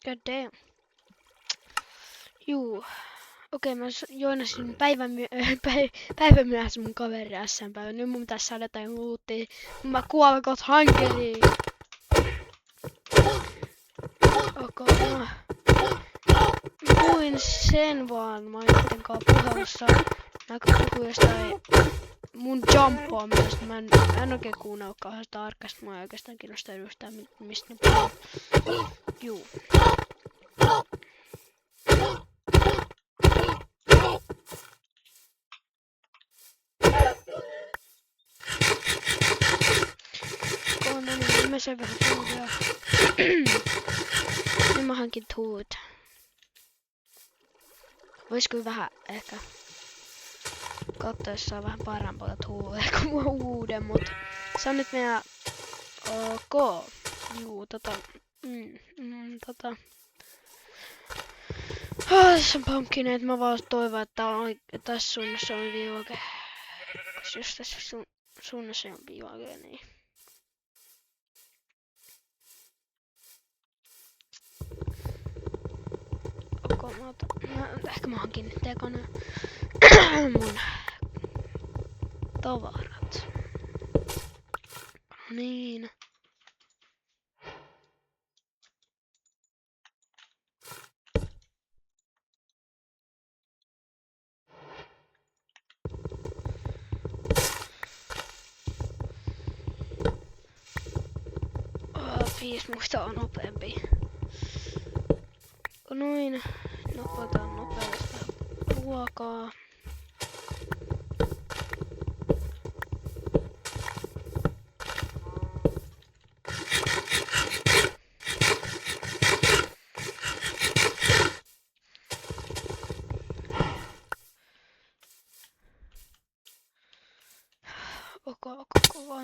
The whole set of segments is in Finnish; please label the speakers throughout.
Speaker 1: God damn. Juu. Okei, mä joinasin päivän myöhässä mun kaveri SM-päivän. Nyt mun pitäis saada jotain luuttia. Mä kuolkot hankeliin. Okei, no. Puhuin sen vaan. Mä ajattelin puhelussa. Mä puhuin jostain mun jumppaamisesta. Mä en oikein kuunnellut kauhean tarkasti. Mä en oikeastaan kiinnostaa yhtään mistä ne puhuu. Juu. Mä söin vähän tuulia. Nyt mä hankin tuut. Voisiko vähän ehkä katsoa, jos saa vähän parempaa tuulia kuin uuden, mut se on nyt meidän ok. Juu, tässä on pumpkineet, mä vaan toivon, että tässä suunnassa on viivake. Koska jos tässä suunnassa on viivake, niin ehkä mä hankin nyt ekana mun tavarat. Niin. Viisi muista on nopeampi. Noin. Napataan nopeasti ruokaa.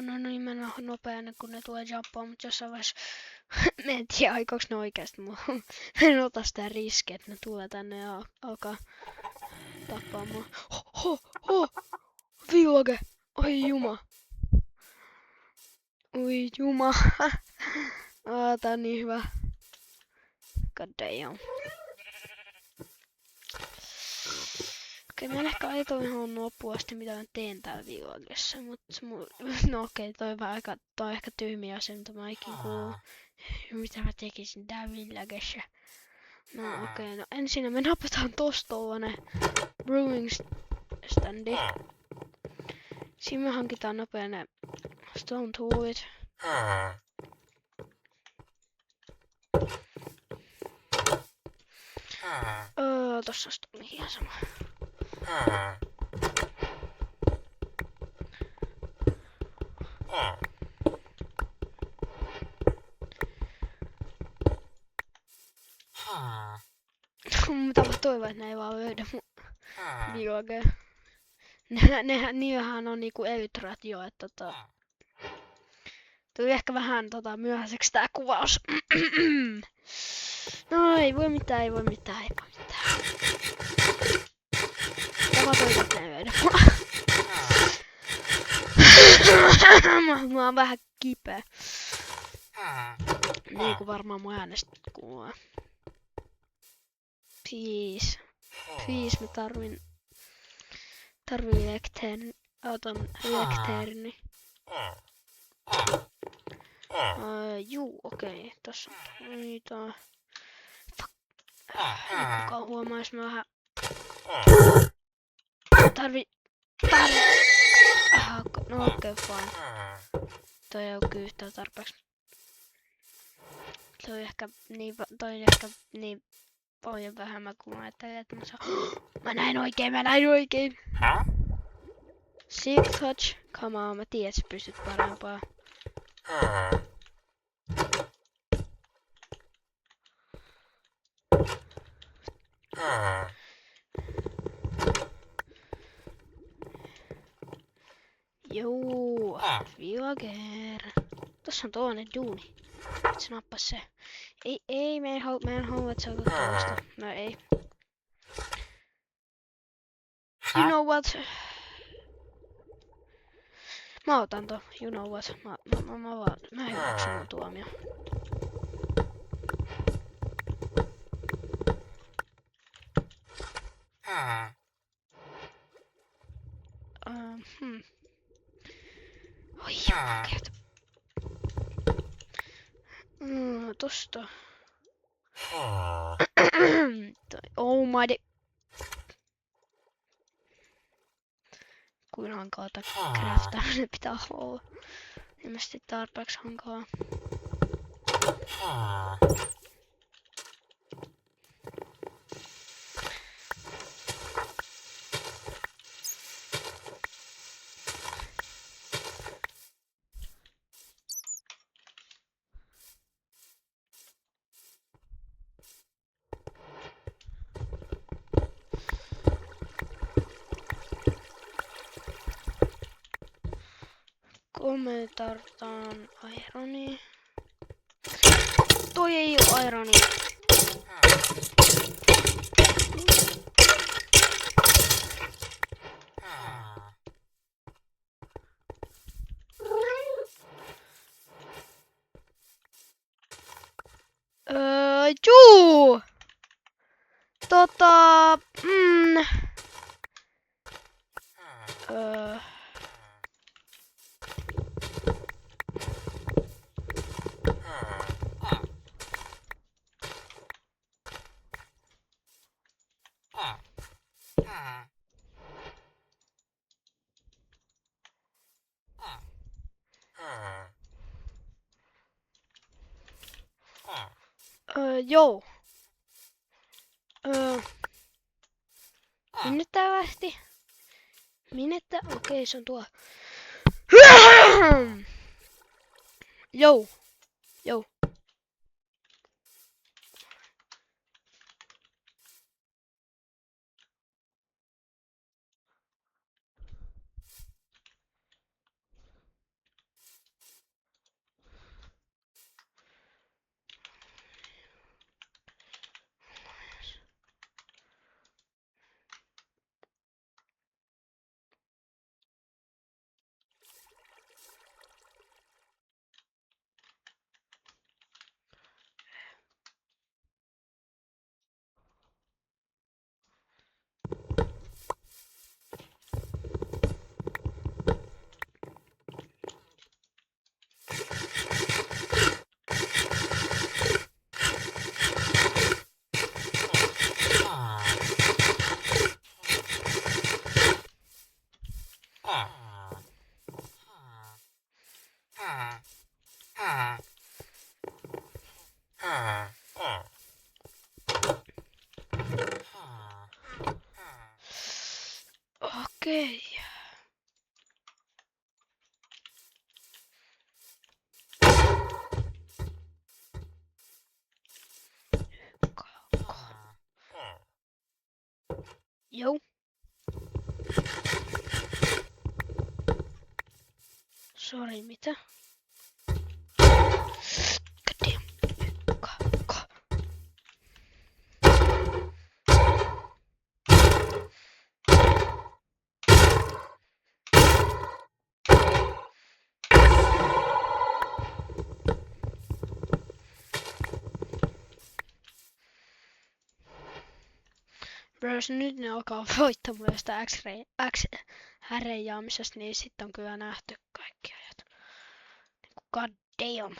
Speaker 1: No niin, mennään nopeana kun ne tulee jumppaan, mutta jossain vaiheessa mä en tiedä aikoks ne oikeesti mua. En ota sitä riskiä, että ne tulee tänne ja alkaa tappaa mua. Viivake! Oi juma! Oi juma! Tää on niin hyvä. God damn. Okei, mä en ehkä ajatellut ihan loppuun asti mitä mä teen täällä viivakessa, no okei, toi on ehkä tyhmiä asia, mitä mä ikin kuuluu. Mitä mä tekisin täällä villagessa. No okei, no ensin me napataan tosta tuollainen brewing standi. Siinä me hankitaan nopea ne stone toolit. Tossa on ihan sama. Mutta mä toivon, että ne ei vaan löydä mun viivakea. Niillähän on niinku elytrat jo, että tuli ehkä vähän myöhäiseksi tää kuvaus. No ei voi mitään, ei voi mitään. Mä toivon, että ne ei löydä mua. Mä oon vähän kipeä. Niin kuin varmaan mun äänestä kuuluu. Please, mä tarvin lekteerin. Otan lekteerini. Juu, okei. Tossa on niitä. Fuck. Kuka huomais mä vähän. No okei, fine. Toi ei oo kyllä yhtään tarpeeksi. Toi ehkä niin paljon vähemmän kuin mä ajattelin, että mä näin oikein. Silk touch, come on, mä tiedän, että sä pystyt parempaa. Juu, villager. Tossa on toinen duuni. Et sä nappas se. Ei, mä en halua, että sä otat toista. No ei. You know what? Mä otan to, you know what? Mä hyväksyn mun tuomio. Kerta. Tosta. Oh my de... Kuin hankalta craftaaminen pitää olla. Ilmeisesti tarpeeksi hankalaa. Me tarvitaan ironia. Toi ei oo ironia. Juu! Joo. Minne tää lähti? Minne tää? Okei, se on tuo. Joo. Joo. Okei. Joo. Sori, mitä? Goddamn. Bro, jos nyt ne alkaa voittamaan jostain X-häreenjaamisesta, niin sit on kyllä nähty kaikki ajat. God damn.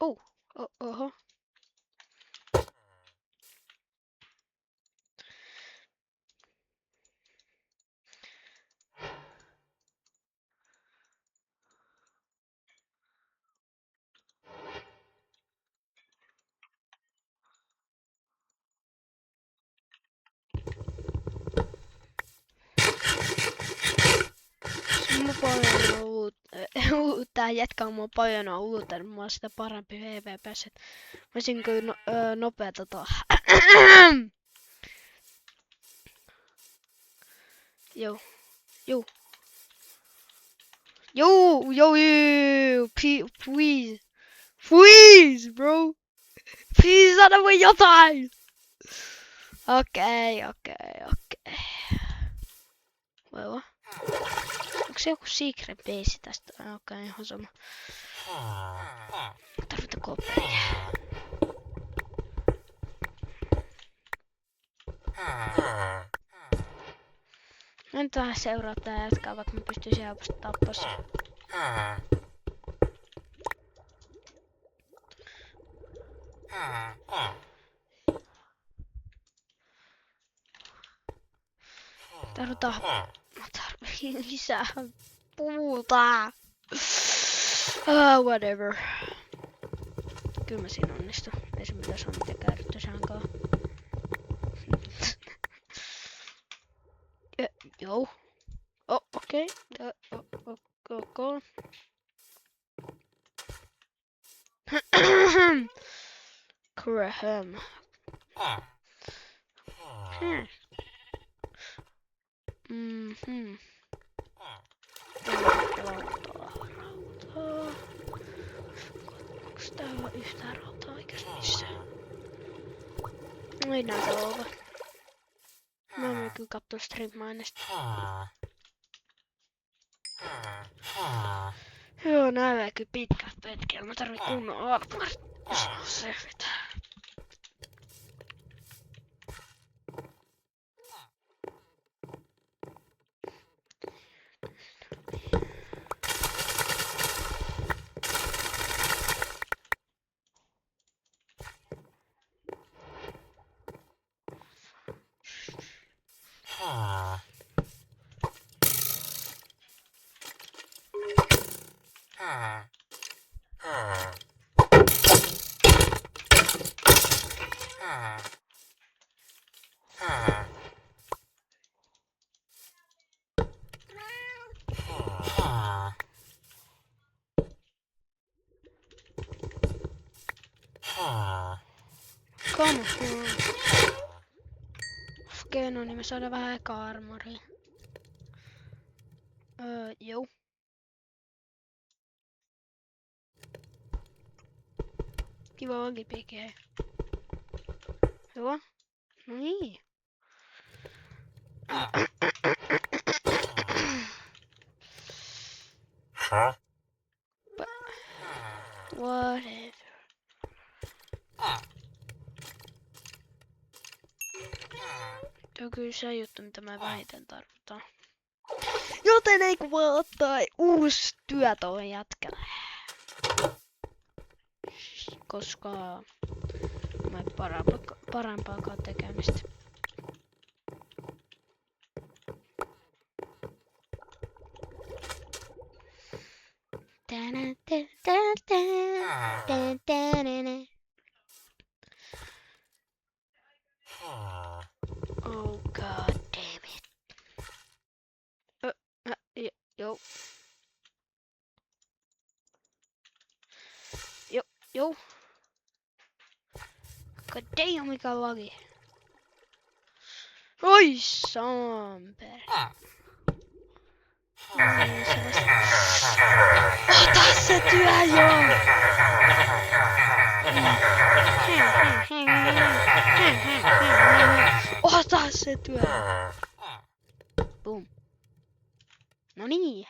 Speaker 1: Oho. Tää jätkä on mua paljon uutta, mulla on sitä parempi PvPs. Voisin kyllä nopeata tuo. Joo. Please, bro. Please, anna voi jotain. Okei. Voi. Onko se joku secret base tästä? Okei, ihan sama. Tarvitaan kopeja. Mä nyt vähän seuraa tää jatkaa, vaikka mä pystyisin helposti tappaa sen. Tarvitaan lisää puuta. Whatever. Kyllä mä siinä onnistu. Ei se mitä se on mitenkään ryttösäänkaan. Joo. Oh, okei. Okay. Graham. Mhm. Rautaa. Onks täällä yhtään rautaa oikeas missään? Ei näytä olevan. Mä oon kyllä kattonut stream-mainesta. Joo, näyttää kyllä pitkät pätkät. Mä tarvin kunnon armorit. Se vetää. Come on. Okei, no niin me saadaan vähän eka armoria. Joo. Kiva onkin pikeä. Joo. No niin. Whatever. Tuo on kyllä se juttu, mitä mä vähiten tarvitaan. Joten ei kun voi ottaa uusi työ tuohon jätkälle. Koska mä en parempaakaan tekemistä. Oh god damn it. Yo. Yo. God damn, mikä lagi. Oi samper. Ota se työ jo! Ota se työ! Boom. No niin.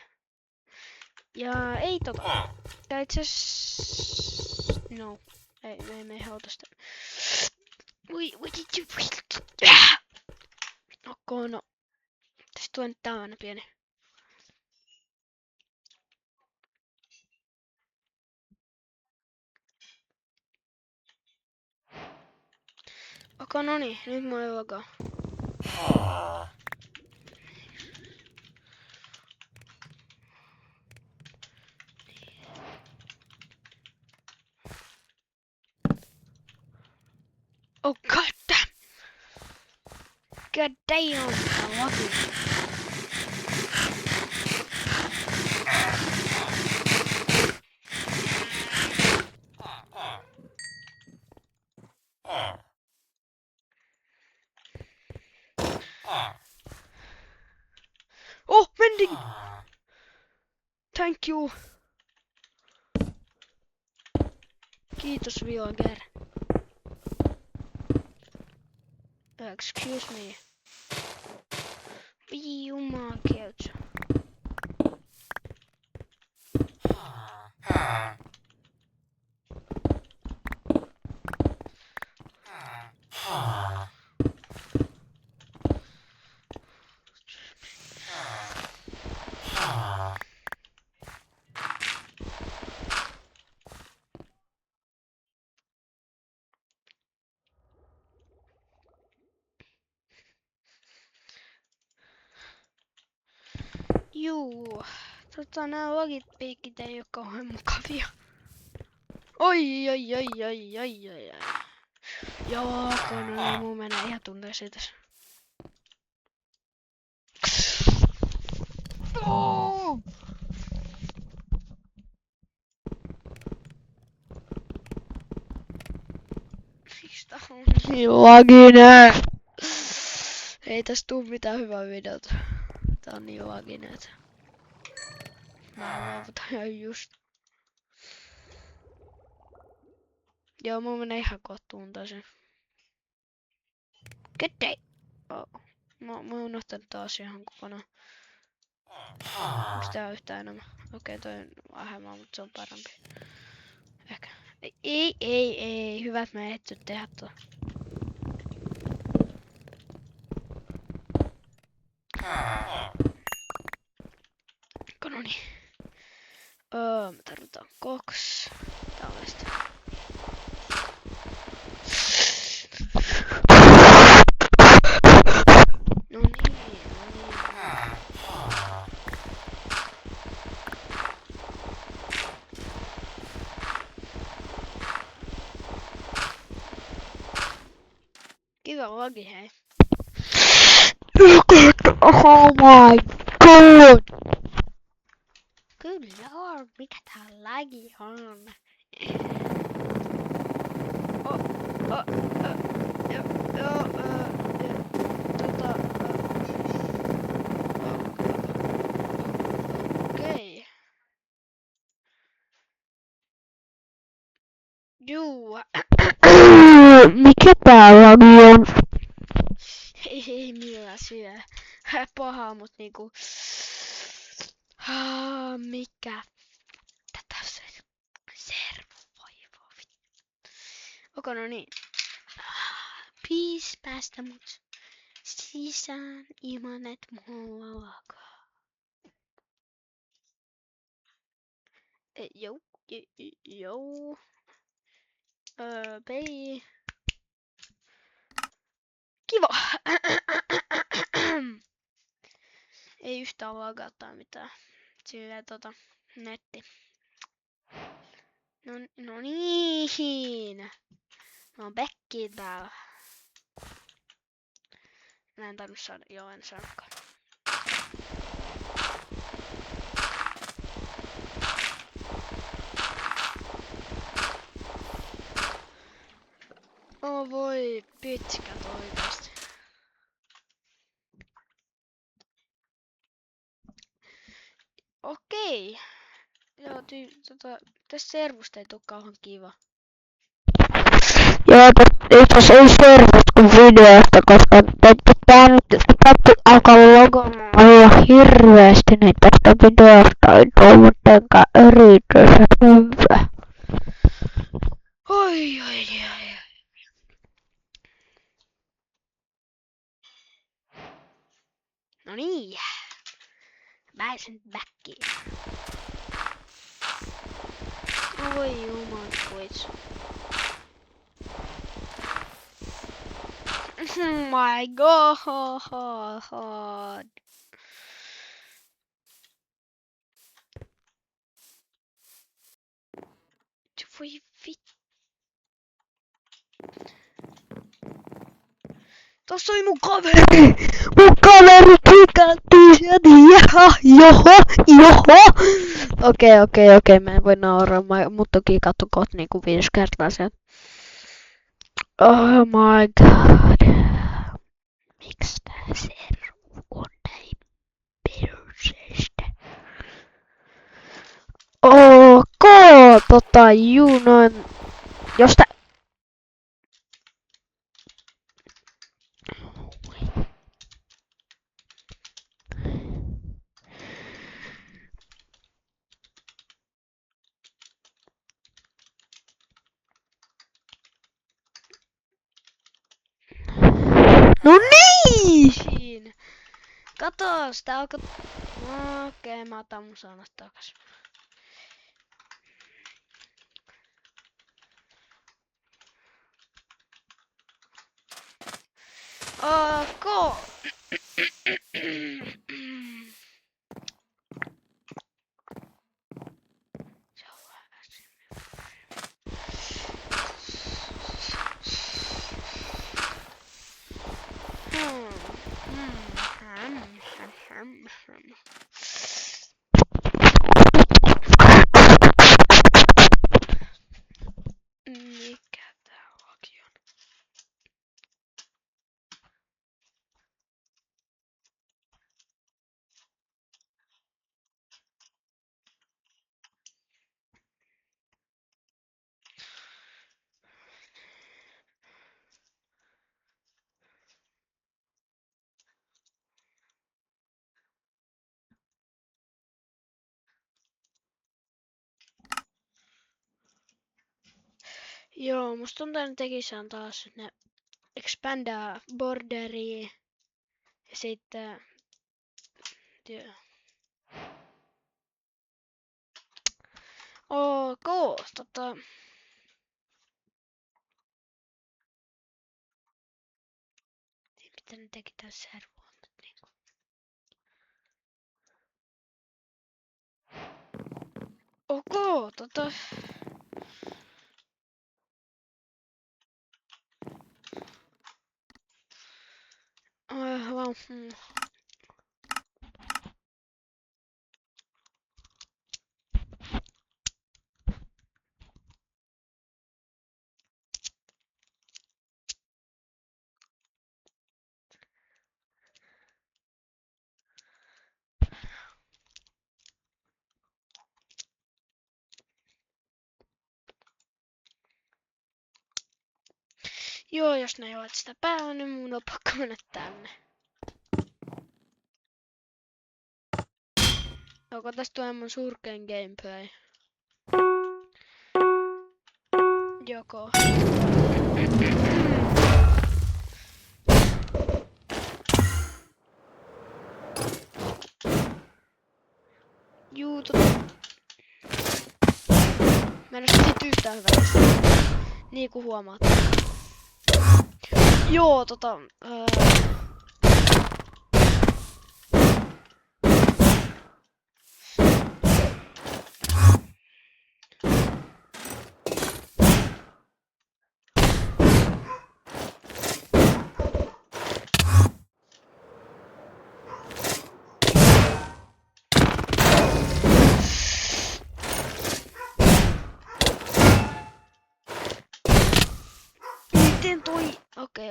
Speaker 1: Ja ei tota. Tää itses... No. Ei me ota sitä. Okei, no. Tästä tulee nyt tällainen pieni. Okei, no niin. Nyt mä oon vakaa. Oh god damn! God damn! I love you. Oh, mending! Thank you! Kiitos Viager. Excuse me. Voi jumakeuts. Juu. Nää logipiikit ei oo kauhean mukavia. Oi. Joo, kun muu menee ihan tunteeseen tässä. Oh! Miksi tää on niin laginen? Ei tästä tuu mitään hyvää videota. Tää on niin laginen, että mä luovutan ihan just. Joo, muu menee ihan kohtuuntaisen. Kette! Oh. Mä oon unohtanut taas ihan kokonaan. Onks tää yhtään enemmän? Okei, toi on vähemmän, mutta se on parempi. Ehkä. Ei. Hyvät mä ehty tehdä tuo. Kanoni. Me tarvitaan 2 tällaista. No niin. Kiva lagi, hei. Oh my god! Kyllä on, mikä tää lagi on? Okei. Juu. Mikä tää lagi on? Ei millään syö. Pahaa, mut niinku. Mikä? Tätä servoivo. Okei, no niin. Please päästä mut sisään ilman et mulla alkaa. Joo. Pei. Kiva. Ei yhtään lagaa tai mitään. Silleen netti. No niin. Mä oon Becky täällä. Mä en tainnut saada, joo en saanutkaan. Oh voi pitkät oikeesti. Okei. Joo, tästä servusta ei tuu kauhan kiva.
Speaker 2: Joo, itse ei servosta kuin videosta, koska tää nyt alkaa logomaan ihan hirveesti, niin tästä videosta ei tuu mitenkään erityisen hyvä.
Speaker 1: Oi. No niin. Pääsen backiin. Oi juman kuitsu. Oh my god. Voi vittu. Tossa oli mun kaveri! Mun kaveri klikattiin sieltä! Joho! Okei, mä en voi nauraa, mut on klikattu kohta niinku 5 kertaa sieltä. Oh my god. Miks tää servu on näin perseestä? Noin. Jos tää... No niin! Katos, tää alkoi... Okei, mä otan mun sanat takas. Joo, musta tuntuu, että ne tekisään taas ne expandaa borderiin ja sitten työ. Ok, mitä ne teki tässä servoon niinku. Ok, wow, Joo, jos ne ei ole sitä päällä, niin mun on pakko mennä tänne. Joko tästä tulee mun surkein gameplay? Joko. Juu, mä en oo sit yhtään hyvästä. Niin kuin huomaat. Joo, miten toi? Okei.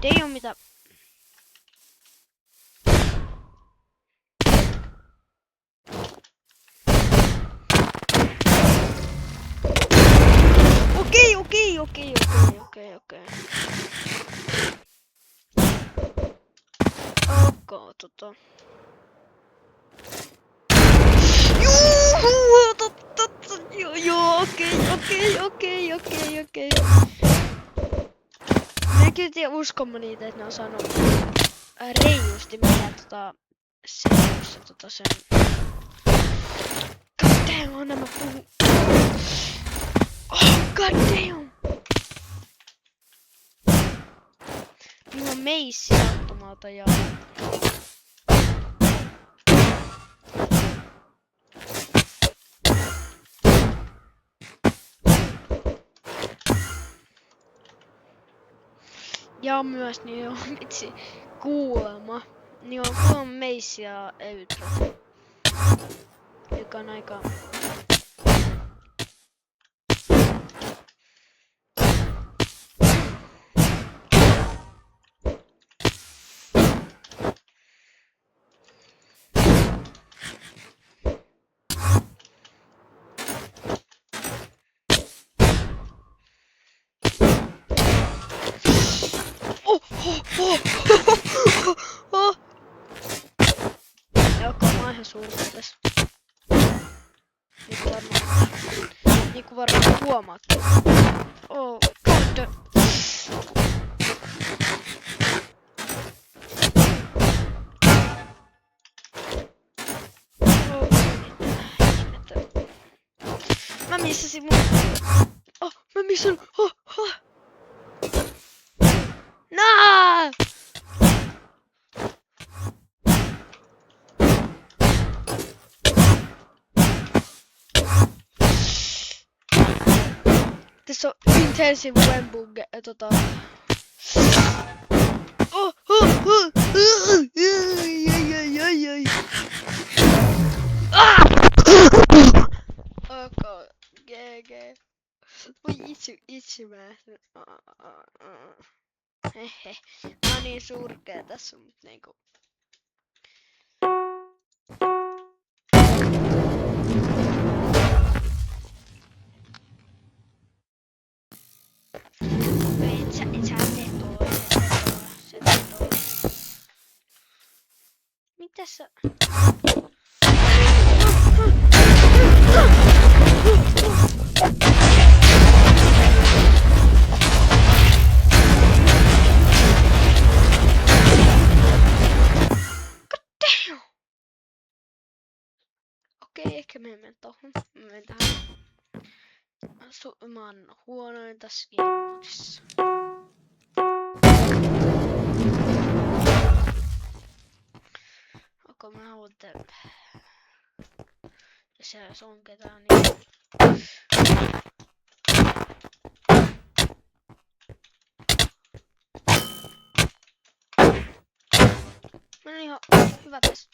Speaker 1: Ei oo mitä. Okei. Ok, Juhu, joo, okei. Mä kyllä tiedä uskomaan niitä, että ne on saanut reilusti meidän sen. God damn, anna mä puhun. Oh, god damn. Minulla on meissi-automaata ja... Ja myös niin on vitsi kuulemma. Niin on kuulemma meissi ja Eutra. Joka on aika... Oh. Joka mä oon ihan surkeutes. Niinku varmaan huomaatte. Oh, god. Oh, mä missasin mun... Oh, mä missan... Oh. Naa! Tässä on intensive wembug, Ok, GG. Voi itse mä. Hehe. Mä oon niin surkea tässä, mut niinku... Mikäs sä? Damn! Okei, ehkä me menen tohon. Mä menen tähän. Mä oon huonoin tässä game modissa. Onko mä haluan jos on ketään niin... Meni ihan hyvä tässä.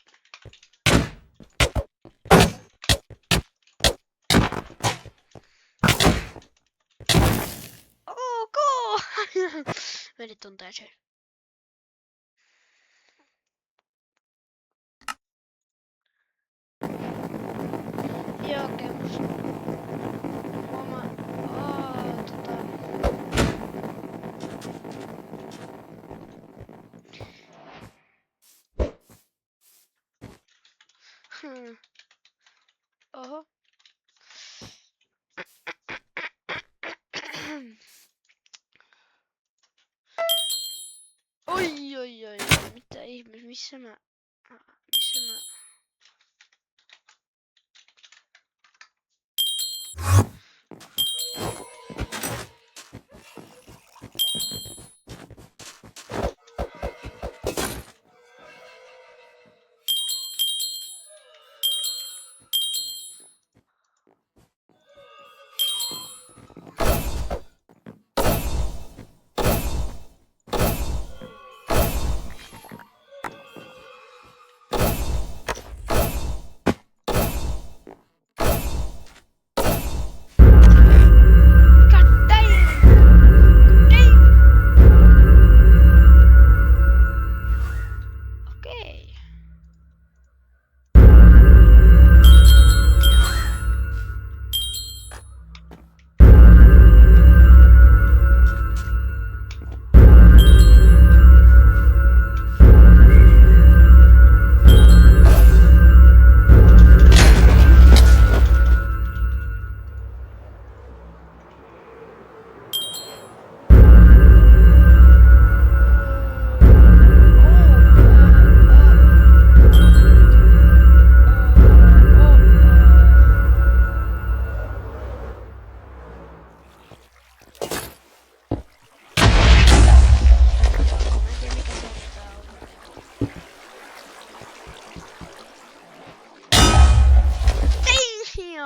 Speaker 1: Ok! Meni tunteeseen. Joo, okei, musta. Oho. Oi, mitä ihme, missä mä...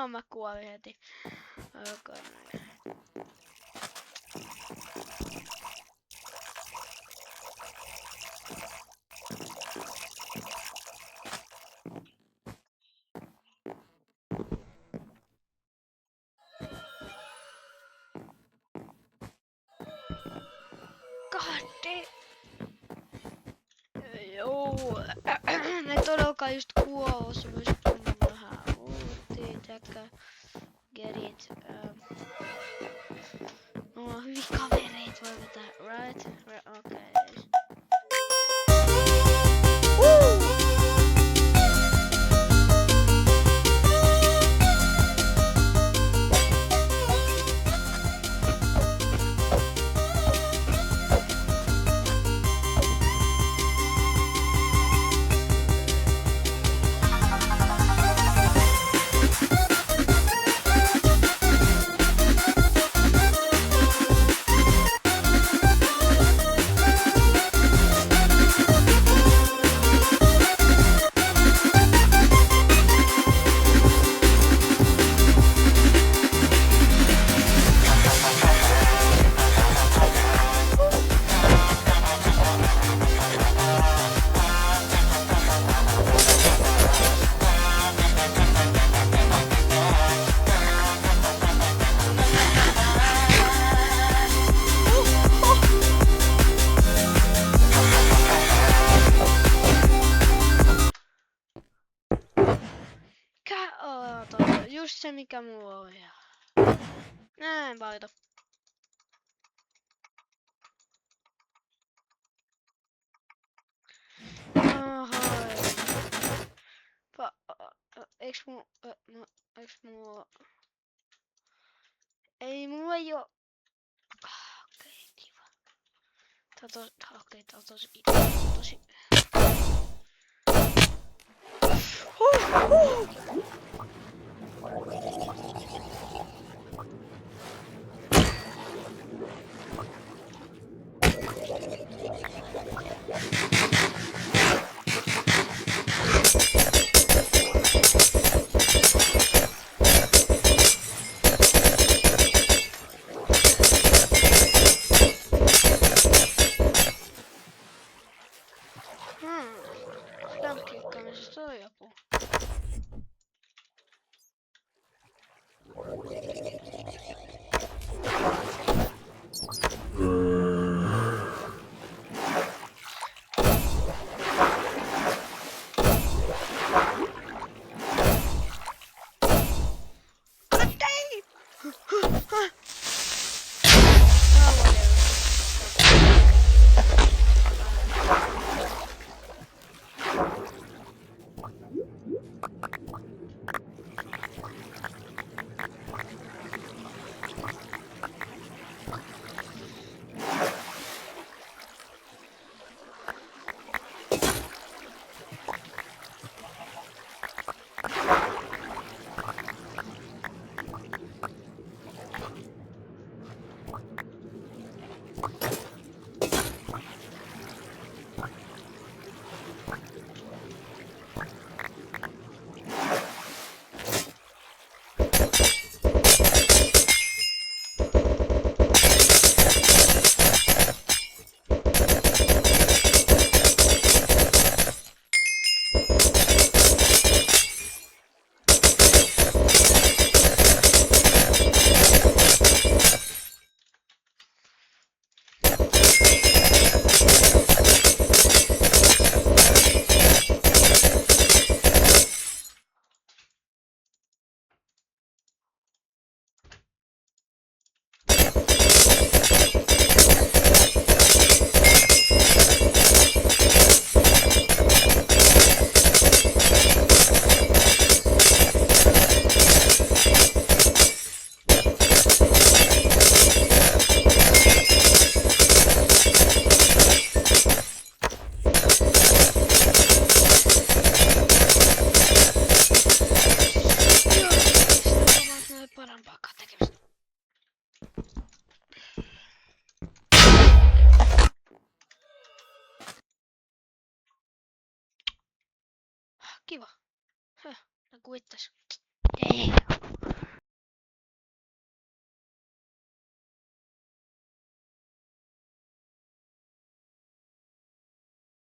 Speaker 1: Mä kuolin heti. Okay. God damn. Joo. Ne todellakaan just kuolos. Mä olisin puhunut vähän ulttia, taikka get it. Me ollaan hyviä kavereita, voi vetää, right? Okei. Just se mikä mulla on. Näin valita. Aha. Ei mulla ei oo... Okei, kiva. Tää on tosi... Klikkaamisesta on joku. Kiva. Tää kuittas.